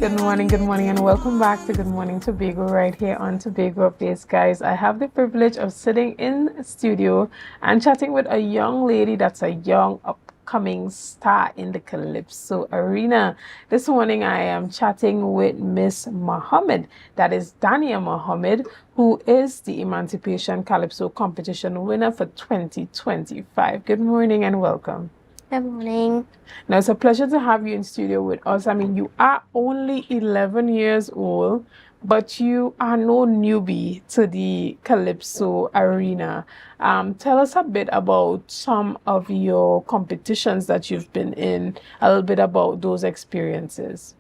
Good morning, and welcome back to Good Morning Tobago right here on Tobago Updates, guys. I have the privilege of sitting in a studio and chatting with a young lady that's a young upcoming star in the Calypso arena. This morning, I am chatting with Miss Mohammed, that is Daniah Mohammed, who is the Emancipation Calypso competition winner for 2025. Good morning and welcome. Good morning. Now, it's a pleasure to have you in studio with us. I mean, you are only 11 years old, but you are no newbie to the Calypso arena. Tell us a bit about some of your competitions that you've been in, a little bit about those experiences.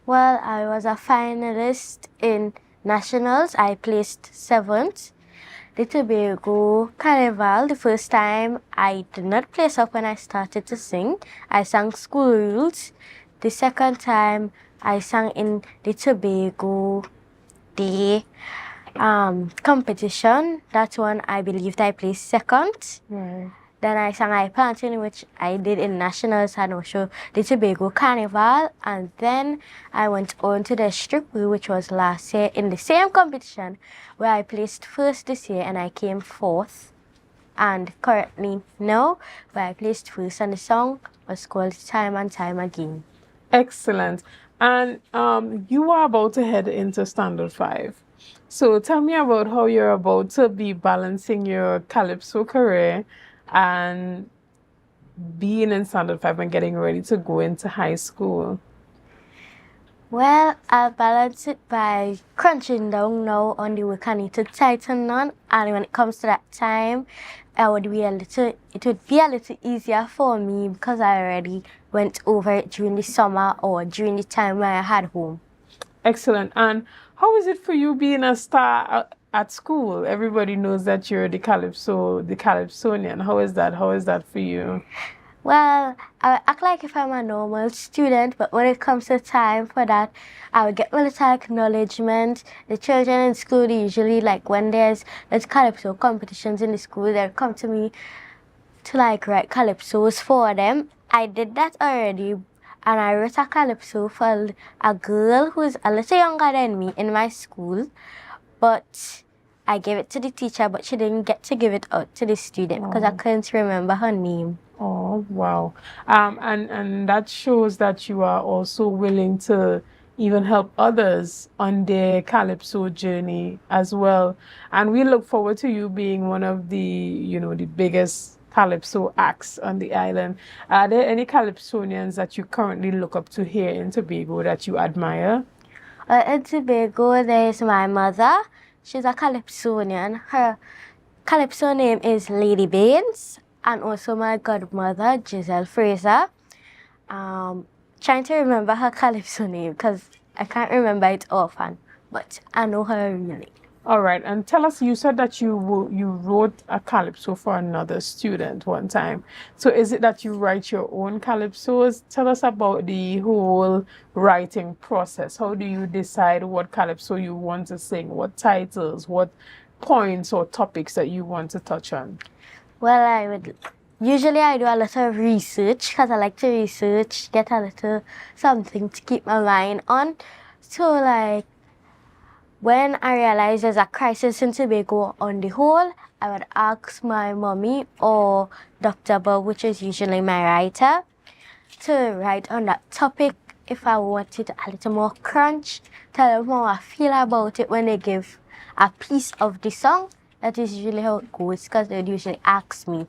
Well, I was a finalist in nationals. I placed 7th. The Tobago Carnival, the first time I did not place up when I started to sing. I sang school rules. The second time I sang in the Tobago Day competition. That one I believed I placed 2nd. Right. Then I sang I Planting, which I did in nationals and also the Tobago Carnival. And then I went on to the Strip, which was last year in the same competition, where I placed 1st this year and I came 4th. And currently now, where I placed 1st, and the song was called Time and Time Again. Excellent. And you are about to head into Standard 5. So tell me about how you're about to be balancing your Calypso career and being in Standard 5 and getting ready to go into high school. Well, I'll balance it by crunching down now on the work I need to tighten on, and when it comes to that time, it would be a little easier for me because I already went over it during the summer or during the time when I had home. Excellent. And how is it for you being a star at school? Everybody knows that you're the Calypsonian. How is that? How is that for you? Well, I would act like if I'm a normal student, but when it comes to time for that, I would get my little acknowledgement. The children in school, they usually, like, when there's Calypso competitions in the school, they'll come to me to, like, write Calypsos for them. I did that already, and I wrote a Calypso for a girl who's a little younger than me in my school, but I gave it to the teacher, but she didn't get to give it out to the student because I couldn't remember her name. Oh, wow. And that shows that you are also willing to even help others on their Calypso journey as well. And we look forward to you being one of the biggest Calypso acts on the island. Are there any Calypsonians that you currently look up to here in Tobago that you admire? In Tobago, there's my mother. She's a Calypsonian. Her Calypso name is Lady Baines. And also my godmother, Giselle Fraser. Trying to remember her Calypso name because I can't remember it often, but I know her really. All right, and tell us, you said that you wrote a Calypso for another student one time. So is it that you write your own Calypsos? Tell us about the whole writing process. How do you decide what Calypso you want to sing? What titles, what points or topics that you want to touch on? Well, usually I do a lot of research because I like to research, get a little something to keep my mind on. So, like, when I realize there's a crisis in Tobago on the whole, I would ask my mommy or Dr. Bob, which is usually my writer, to write on that topic if I wanted a little more crunch, tell them how I feel about it when they give a piece of the song. That is usually how it goes because they usually ask me.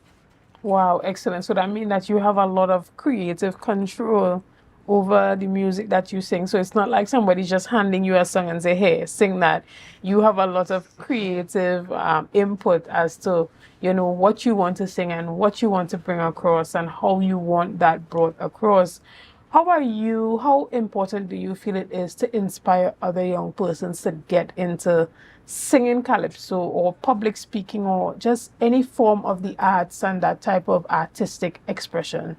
Wow, excellent. So that means that you have a lot of creative control over the music that you sing. So it's not like somebody's just handing you a song and say, hey, sing that. You have a lot of creative input as to, what you want to sing and what you want to bring across and how you want that brought across. How important do you feel it is to inspire other young persons to get into singing Calypso or public speaking or just any form of the arts and that type of artistic expression?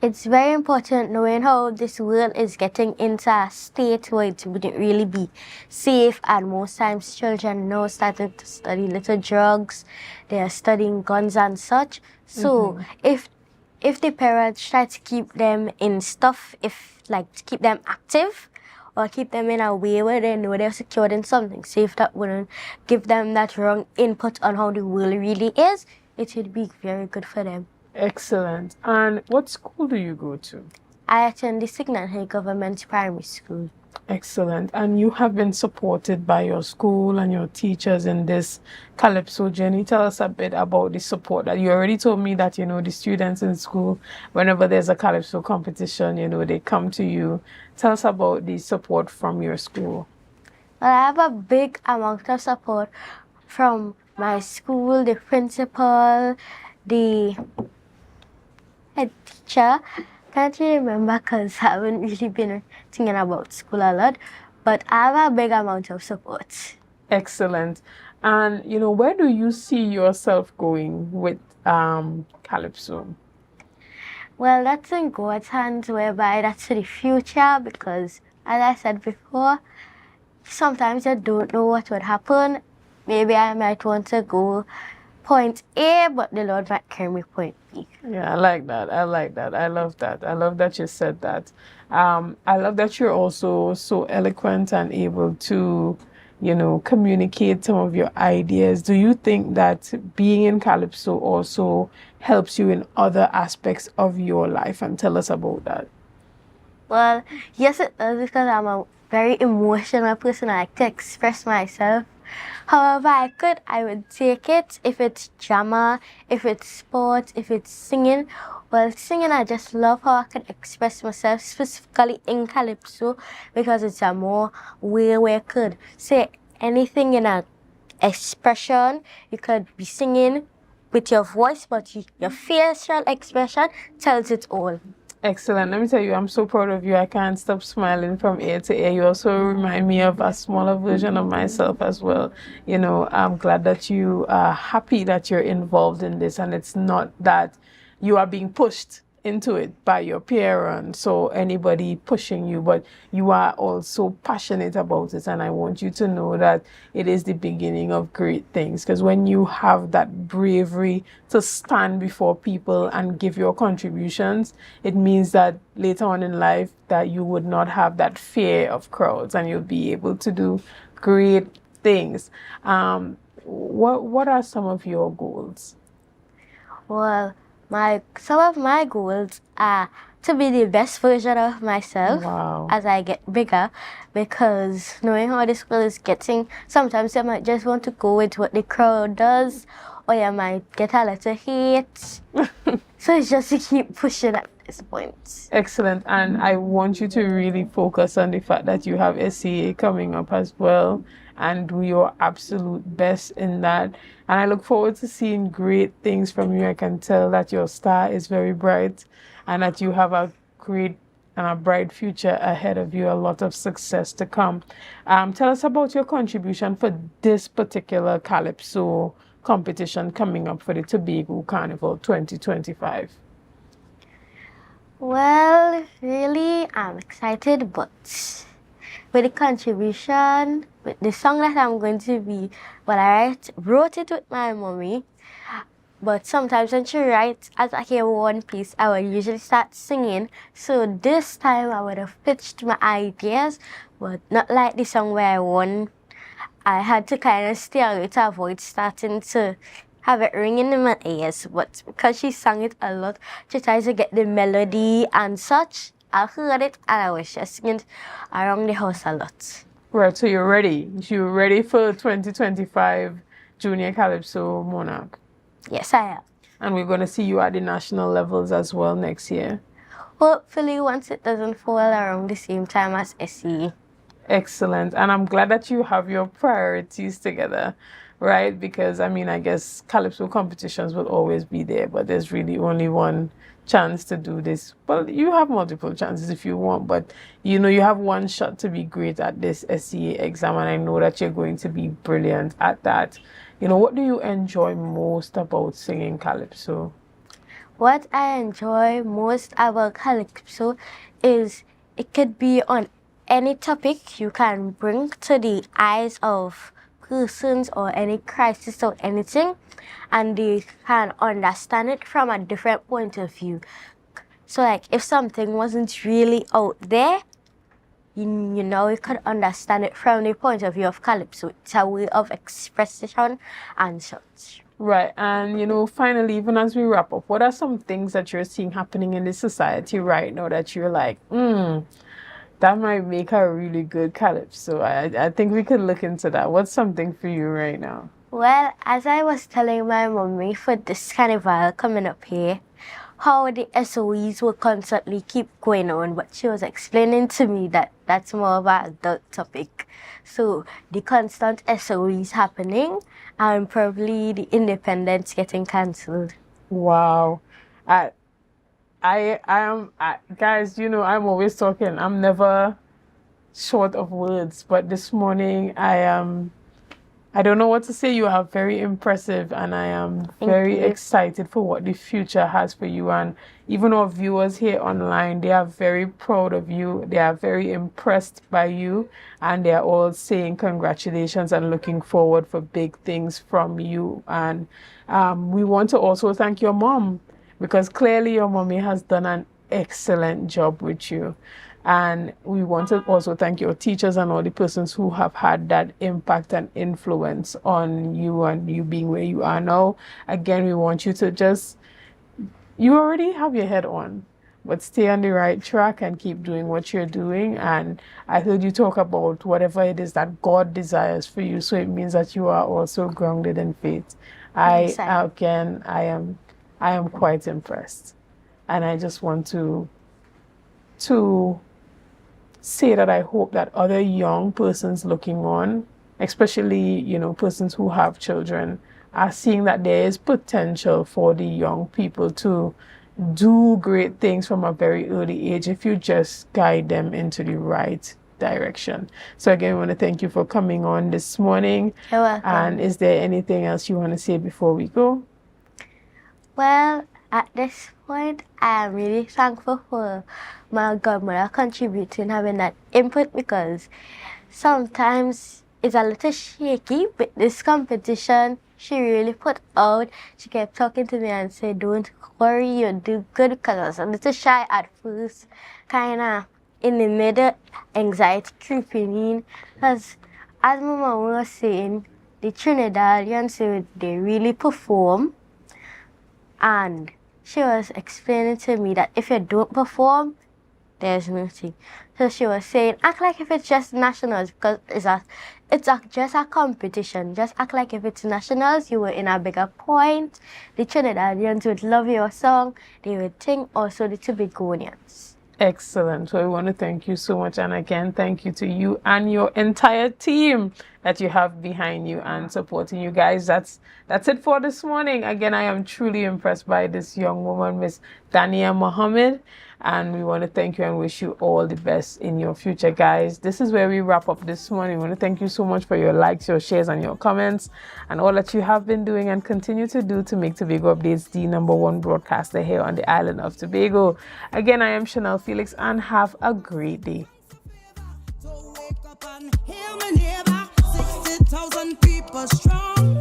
It's very important knowing how this world is getting into a state where it wouldn't really be safe, and most times children now starting to study little drugs, they are studying guns and such. So if the parents try to keep them in stuff, to keep them active, or keep them in a way where they know they're secured in something safe that wouldn't give them that wrong input on how the world really is, it would be very good for them. Excellent. And what school do you go to? I attend the Signal Hill Government Primary School. Excellent. And you have been supported by your school and your teachers in this Calypso journey. Tell us a bit about the support that you already told me that, the students in school, whenever there's a Calypso competition, they come to you. Tell us about the support from your school. Well, I have a big amount of support from my school, the principal, the head teacher. Can't really remember because I haven't really been thinking about school a lot, but I have a big amount of support. Excellent. And, where do you see yourself going with Calypso? Well, that's in God's hands, whereby that's for the future, because as I said before, sometimes I don't know what would happen. Maybe I might want to go point A, but the Lord might carry me point B. Yeah, I like that. I like that. I love that. I love that you said that. I love that you're also so eloquent and able to, communicate some of your ideas. Do you think that being in Calypso also helps you in other aspects of your life? And tell us about that. Well, yes, it does, because I'm a very emotional person. I like to express myself. However I would take it if it's drama, if it's sports, if it's singing. Well, singing, I just love how I can express myself, specifically in Calypso, because it's a more way where I could say anything in an expression. You could be singing with your voice, but your facial expression tells it all. Excellent. Let me tell you, I'm so proud of you. I can't stop smiling from ear to ear. You also remind me of a smaller version of myself as well. I'm glad that you are happy that you're involved in this, and it's not that you are being pushed into it by your parents or anybody pushing you, but you are also passionate about it. And I want you to know that it is the beginning of great things, because when you have that bravery to stand before people and give your contributions, it means that later on in life that you would not have that fear of crowds and you'll be able to do great things. What are some of your goals? Well, some of my goals are to be the best version of myself. Wow. As I get bigger, because knowing how this world is getting, sometimes you might just want to go with what the crowd does, or you might get a little hate. So it's just to keep pushing at this point. Excellent. And I want you to really focus on the fact that you have SCA coming up as well, and do your absolute best in that. And I look forward to seeing great things from you. I can tell that your star is very bright and that you have a great and a bright future ahead of you, a lot of success to come. Tell us about your contribution for this particular Calypso competition coming up for the Tobago Carnival 2025. Well, really, I'm excited, but with the contribution, with the song that I'm going to be, well, I wrote it with my mommy, but sometimes when she writes, as I hear one piece, I will usually start singing. So this time I would have pitched my ideas, but not like the song where I won. I had to kind of stay away to avoid starting to have it ringing in my ears, but because she sang it a lot, she tries to get the melody and such. I heard it and I was just singing around the house a lot. Right, so you're ready. You're ready for 2025 Junior Calypso Monarch. Yes, I am. And we're going to see you at the national levels as well next year. Hopefully, once it doesn't fall around the same time as SE. Excellent. And I'm glad that you have your priorities together, right? Because, I guess Calypso competitions will always be there, but there's really only one chance to do this. Well, you have multiple chances if you want, but you have one shot to be great at this SCA exam, and I know that you're going to be brilliant at that. What do you enjoy most about singing Calypso? What I enjoy most about Calypso is it could be on any topic you can bring to the eyes of persons or any crisis or anything, and they can understand it from a different point of view. So like if something wasn't really out there, you could understand it from the point of view of Calypso. It's a way of expression and such. Right. And, finally, even as we wrap up, what are some things that you're seeing happening in the society right now that you're like, that might make a really good calypso? I think we could look into that. What's something for you right now? Well, as I was telling my mommy for this carnival coming up here, how the SOEs will constantly keep going on, but she was explaining to me that that's more of an adult topic. So the constant SOEs happening and probably the independence getting cancelled. Wow. I am, guys, I'm always talking. I'm never short of words, but this morning I don't know what to say. You are very impressive, and I am very excited for what the future has for you. And even our viewers here online, they are very proud of you. They are very impressed by you, and they are all saying congratulations and looking forward for big things from you. And we want to also thank your mom, because clearly your mommy has done an excellent job with you. And we want to also thank your teachers and all the persons who have had that impact and influence on you and you being where you are now. Again, we want you to you already have your head on, but stay on the right track and keep doing what you're doing. And I heard you talk about whatever it is that God desires for you. So it means that you are also grounded in faith. I am quite impressed. And I just want to say that I hope that other young persons looking on, especially, persons who have children, are seeing that there is potential for the young people to do great things from a very early age if you just guide them into the right direction. So again, I want to thank you for coming on this morning. You're welcome. And is there anything else you want to say before we go? Well, at this point, I am really thankful for my godmother contributing, having that input, because sometimes it's a little shaky, but this competition, she really put out. She kept talking to me and said, don't worry, you'll do good, because I was a little shy at first, kind of in the middle, anxiety creeping in, because as my mom was saying, the Trinidadians, they really perform, and she was explaining to me that if you don't perform, there's nothing. So she was saying, act like if it's just nationals, because it's just a competition. Just act like if it's nationals, you were in a bigger point. The Trinidadians would love your song. They would think also the Tobagonians. Excellent. So we want to thank you so much. And again, thank you to you and your entire team that you have behind you and supporting you guys. That's it for this morning. Again, I am truly impressed by this young woman, Miss Daniah Mohammed. And we want to thank you and wish you all the best in your future, guys. This is where we wrap up this morning. We want to thank you so much for your likes, your shares, and your comments, and all that you have been doing and continue to do to make Tobago Updates the #1 broadcaster here on the island of Tobago. Again, I am Shenell Felix, and have a great day. 60,000 people strong.